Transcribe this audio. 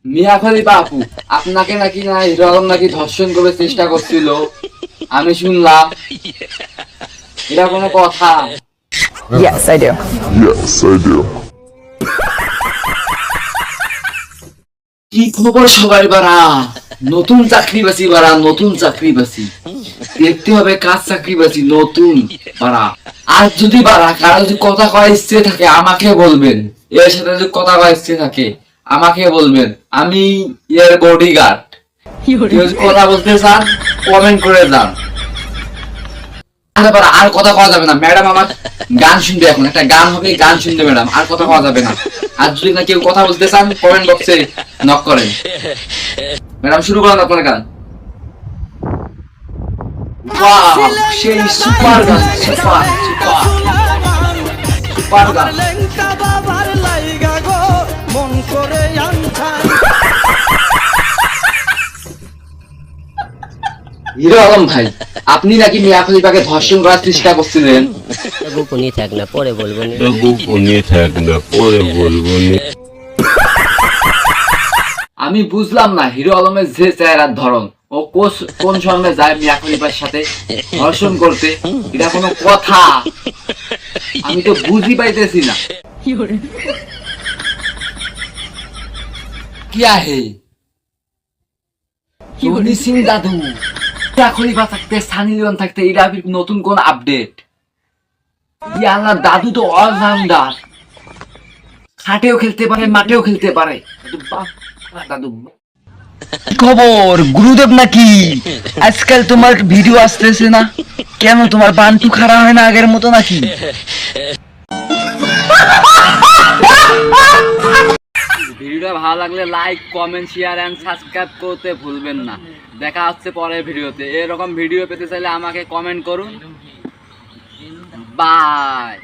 মিয়া খলিফা আপু, আপনাকে নাকি না হিরো আলম নাকি ধর্ষণ করে চেষ্টা করছিল, আমি শুনলাম। এটা কোনো কথা? Yes, I do. কি খবর সবাই বাড়া? নতুন চাকরি বাসি বাড়া, নতুন চাকরি বাসি দেখতে হবে, কাজ চাকরি বাসি নতুন বাড়া। আর যদি বাড়া কারো যদি কথা কয় ইচ্ছে থাকে আমাকে বলবেন, এর সাথে যদি কথা কয় ইচ্ছে থাকে আমাকে বলবেন, আমি এর বডিগার্ড। কেউ যদি কথা বলতে চান কমেন্ট করে যান। আর কথা কওয়া যাবে না ম্যাডাম, আমার গান শুনবে, এখন একটা গান হবে, গান শুনবে ম্যাডাম, আর কথা কওয়া যাবে না। আর যদি না কেউ কথা বলতে চান কমেন্ট বক্সে নক করেন। ম্যাডাম শুরু করেন আপনার গান। ওয়াও, সেই সুপার গান, সুপার সুপার সুপার গান। হিরো আলম ভাই, আপনি নাকি মিয়া খলিফাকে ধর্ষণ করার চেষ্টা করছিলেন? গোপনীয় থাক না, পরে বলবো। আমি বুঝলাম না হিরো আলমের যে চেহারার ধরন, ও কোন সময় যায় মিয়া খলিফার সাথে ধর্ষণ করতে, এটা কোনো কথা? আমি তো বুঝি পাইতেছি না। কি আহে জনি সিং দাদু, মিয়া খলিফা থাকতে, সানি লিওন থাকতে, এটা নতুন কোন আপডেট? ইয়াল্লা, দাদু তো অলরাউন্ডার, খাটেও খেলতে পারে, মাঠেও খেলতে পারে। দাদু খবর গুরুদেব নাকি? আজকাল তোমার ভিডিও আসতেছে না কেন? তোমার বান্টু খারাপ হয় না আগের মতো নাকি? ভিডিওটা ভালো লাগলে like, comment, share and subscribe করতে ভুলবেন না। দেখা হচ্ছে পরের ভিডিওতে। এরকম ভিডিও পেতে চাইলে আমাকে কমেন্ট করুন। বাই।